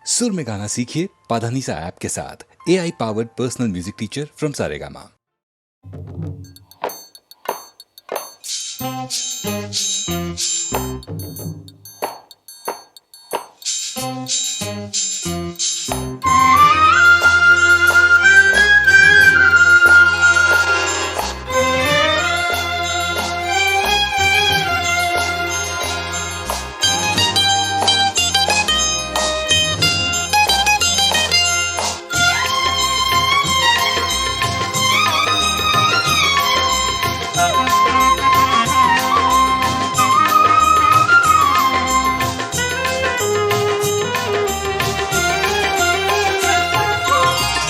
सुर में गाना सीखिए पाधानीसा ऐप के साथ। AI powered personal music teacher from Saregama.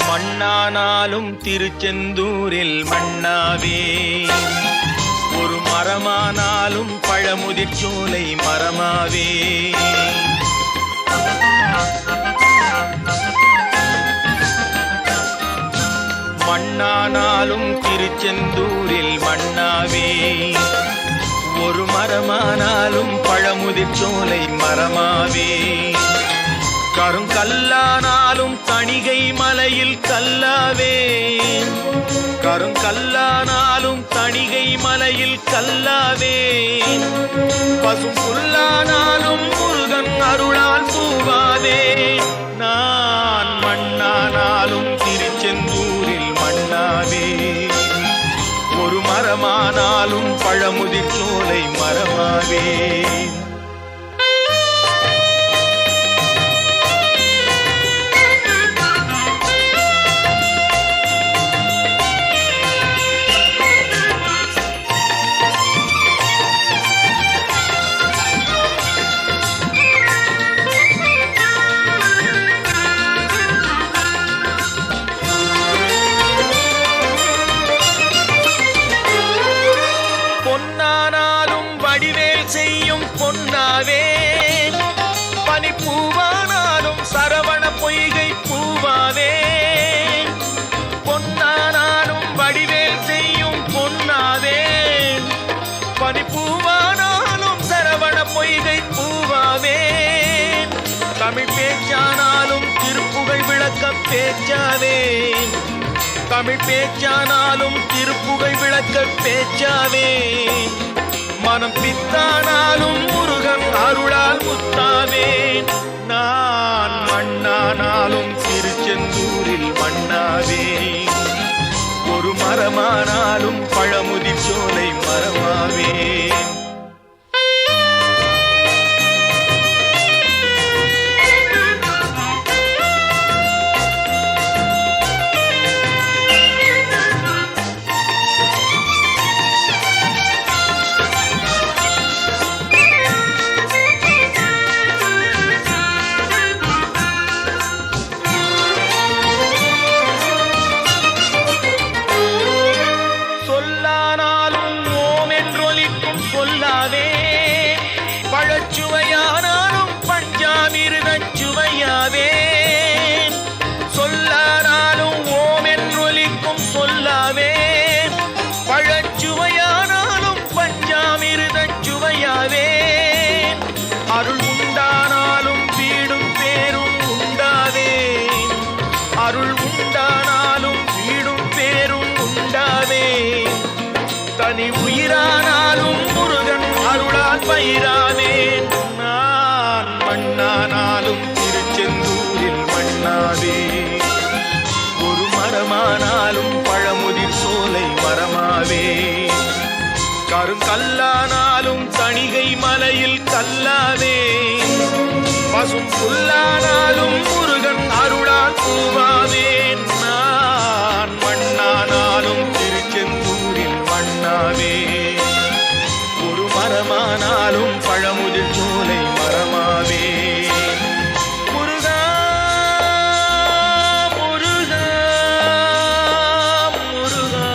மண்ணானாலும் திருச்செந்தூரில் மண்ணாவே, ஒரு மரமானாலும் பழமுதிர் சோலை மரமாவே. மண்ணானாலும் திருச்செந்தூரில் மண்ணாவே, ஒரு மரமானாலும் பழமுதிர் சோலை மரமாவே. கருங்கல்லானாலும் தணிகை மலையில் கல்லாவே, கருங்கல்லானாலும் தணிகை மலையில் கல்லாவே. பசும் புல்லானாலும் முருகன் அருளால் பூவாவே. நான் மண்ணானாலும் திருச்செந்தூரில் மண்ணாவே, ஒரு மரமானாலும் பழமுதிர் சோலை மரமாவே. பொன்னானாலும் வடிவேல் செய்யும் பொன்னாவே, பனிப்பூவானாலும் சரவண பொய்கை பூவாவே. பொன்னானாலும் வடிவேல் செய்யும் பொன்னாவே, பனிப்பூவானாலும் சரவண பொய்கை பூவாவே. தமிழ் பேச்சானாலும் திருப்புகழ் விளக்க பேச்சாவே, தமிழ் பேச்சானாலும் திருப்புகழ் விளக்க பேச்சாவே. மனம் பித்தானாலும் முருகன் அருளால் முத்தாவே. நான் மண்ணானாலும் திருச்செந்தூரில் மண்ணாவே, ஒரு மரமானாலும் பழமுதிர் சோலை மரமாவே. சொல்லாவே, பழச்சுவையானாலும் பஞ்சாமிர்தச் சுவையாவே. சொல்லானாலும் ஓம் என்றொலிக்கும் சொல்லாவே, பழச்சுவையானாலும் பஞ்சாமிர்தச் சுவையாவே. அருள் உண்டானாலும் வீடும் பேரும் உண்டாவே, அருள் உண்டானாலும் வீடும் பேரும் உண்டாவே. தனி உயிரானாலும் முருகன் அருளால் பயிராவேன். நான் மண்ணானாலும் திருச்செந்தூரில் மண்ணாவே, ஒரு மரமானாலும் பழமுதிர் சோலை மரமாவே. கருங்கல்லானாலும் தணிகை மலையில் கல்லாவே, பசும் புல்லானாலும் முருகன் அருளால் பூவாவேன். நான் மண்ணானாலும் திருச்செந்தூரில் மண்ணாவே, ஒரு மரமானாலும் பழமுதிர் சோலை மரமாவே. முருகா முருகா முருகா முருகா.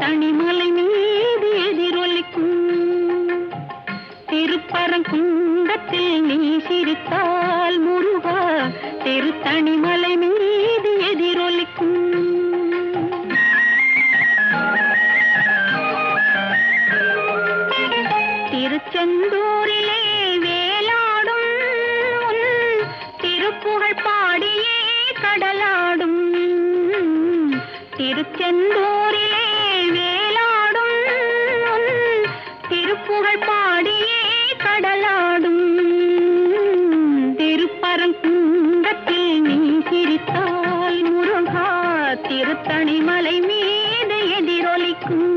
திருத்தணிமலை மீது எதிரொலிக்கும். திருப்பரங்குன்றத்தில் நீ சிரித்தால் முருகா திருத்தணிமலை மீது எதிரொலிக்கும். திருச்செந்தூரிலே வேலாடும் உன் திருப்புகழ் பாடியே கடலாடும். திருச்செந்தூரிலே வேலாடும் உன் திருப்புகழ் பாடியே கடலாடும். திருப்பரங்குன்றத்தில் நீ சிரித்தால் முருகா திருத்தணிமலை மீது எதிரொலிக்கும்.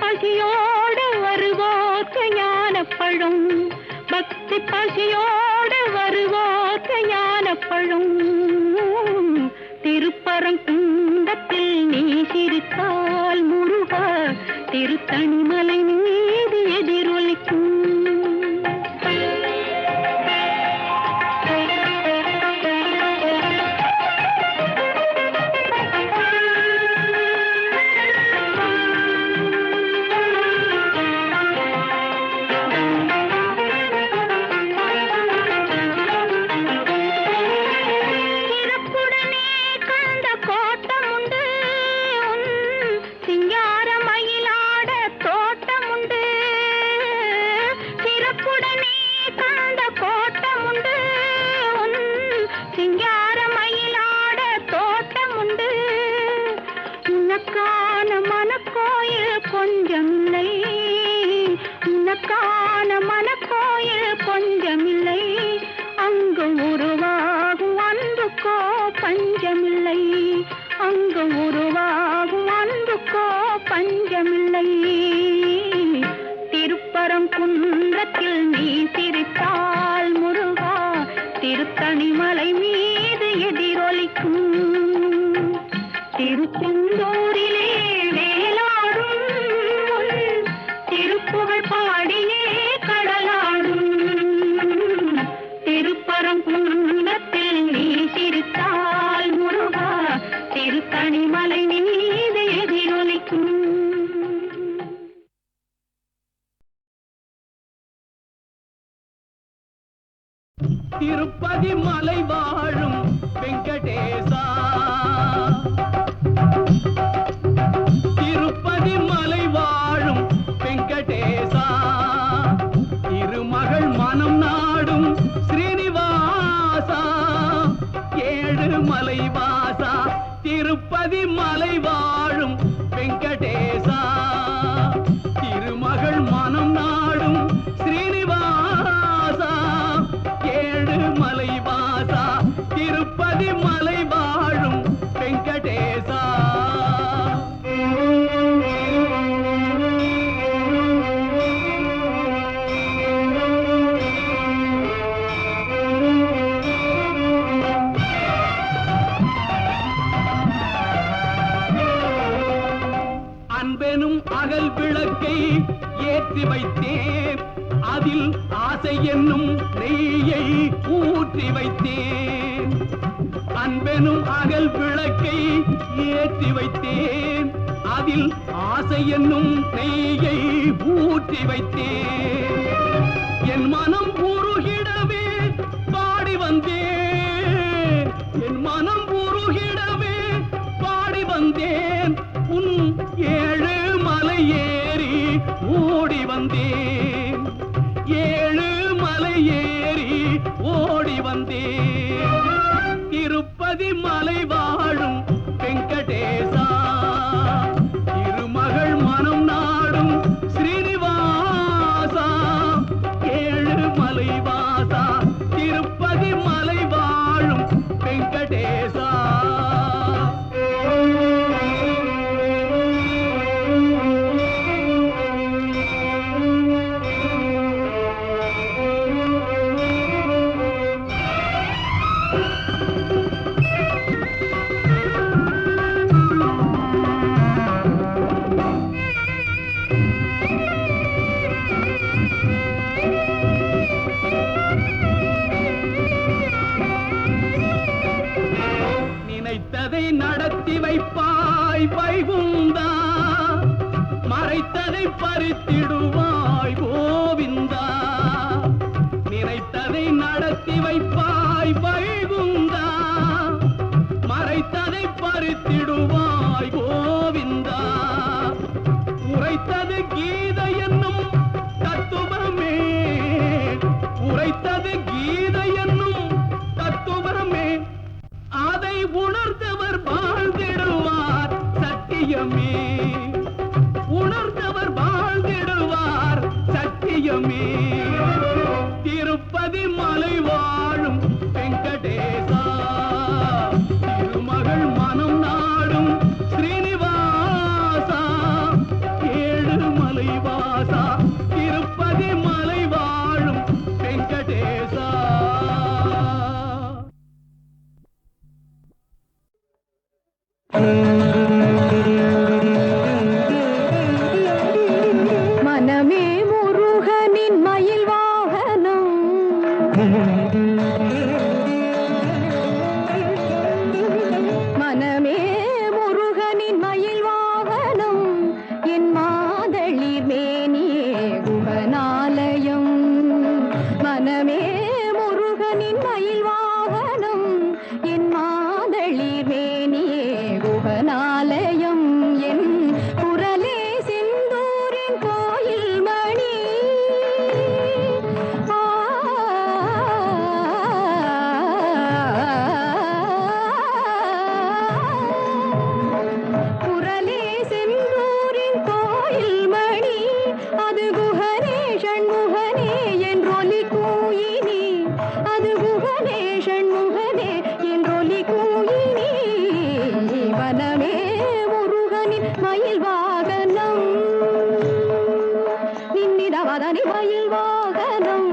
பசியோடு வருவோர்க்கு ஞானப்பழும். பக்தி பசியோடு வருவோர்க்கு ஞானப்பழும். திருப்பரங்குன்றத்தில் நீ சிரித்தால் முருகா திருத்தணிமலை மீது எதிரொலிக்கும். உனக்கான மனக்கோயில் கொஞ்சமில்லை. அங்கு உருவாகும் அன்புக்கோ பஞ்சமில்லை. அங்கு உருவாகும் அன்புக்கோ பஞ்சமில்லை. திருப்பரங்குன்றத்தில் நீ சிரித்தால் முருகா திருத்தணிமலை மீது எதிரொலிக்கும். திருச்செந்தூரிலே வேலாடும் திருப்புகழ் பாடியே கடலாடும். திருப்பரங்குன்றத்தில் நீ சிரித்தால் முருகா திருத்தணிமலை மீது எதிரொலிக்கும். திருப்பதி மலை வாழும் வெங்கடேசா, திருப்பதி மலை வாழும் வெங்கடேசா, திருமகள் மனம் நாடும் ஸ்ரீனிவாசா, ஏழு மலை வாசா, திருப்பதி மலை வாழும் வெங்கடேசா, திருமகள் மனம் நாடும் ஸ்ரீனிவாசா, ஏழு மலை வாசா, திருப்பதி மலை வாழும் வெங்கடேசா. அன்பெனும் அகல் விளக்கை ஏற்றி வைத்தேன், அதில் ஆசை என்னும் நெய்யை ஊற்றி வைத்தேன். அன்பெனும் அகல் விளக்கை ஏற்றி வைத்தேன், அதில் ஆசை என்னும் நெய்யை ஊற்றி வைத்தேன். என் மனம் உருகிடவே பாடி வந்தேன், என் மனம் உருகிடவே பாடி வந்தேன். உன் ஏழு மலை ஏறி ஓடி வந்தேன், ஏழு மலை ஏறி ஓடி வந்தேன். திருப்பதி மலை வாழும் வெங்கடேசா, பறித்திடுவாய் கோவிந்தா, நினைத்ததை நடத்தி வைப்பாய் வைகுந்தா, மறைத்ததை பறித்திடுவாய் கோவிந்தா, உரைத்தது கீதை என்னும் தத்துவமே, உரைத்தது கீதை என்னும் தத்துவமே, அதை உணர்ந்தவர் வாழ்ந்திடுவார் சத்தியமே, உணர்ந்தவர் வாழ்ந்திடுவார் சத்தியமே. திருப்பதி மலை வாழும் வெங்கடேசா, திருமகள் மனம் நாடும் ஸ்ரீனிவாசா, ஏழு மலை வாசா, திருப்பதி மலை வாழும் வெங்கடேசா. மனமே முருகனின் மயில் வாகனம், மனமே முருகனின் மயில் வாகனம், என் மாதளிர் மேனியே குகனாலயம், மனமே முருகனின் மயில் வாகனம், என் மாதளிர் மேனியே குகனாலயம், என் குரலே செந்தூரின் கோயில் மணி, குரலே செந்தூரின் கோயில் மணி, அது குகனே ஷண்முகனே என்றொலி கூயினி, அது குகனே ஷண்முகனே என்றொலி கூயினி, வனமே முருகனின் மயில் வாகனம், நின்னிதவதனி மயில் வாகனம்,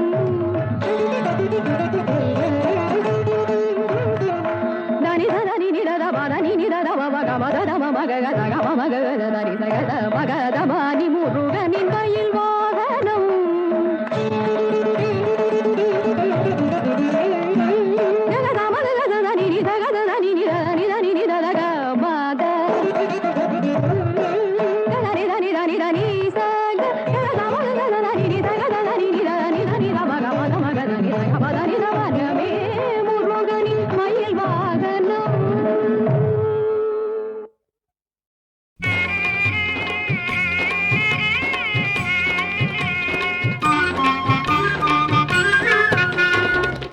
தனி தனி நிதத பதனி நிதத மக மதத மக கத கம மக கத தனி சகத மகத மானி முருகனின் மயில் வாகனம், ஜகத மத கத தனி நித கத தனி நித நித நித க மத தனி தனி தனி தனி சக ஜகத மத கத தனி நித கத தனி நித நித நித மக மத மக தனி சக மத நித வனமே முருகனின் மயில் வாகனம்.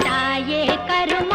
தாயே கரும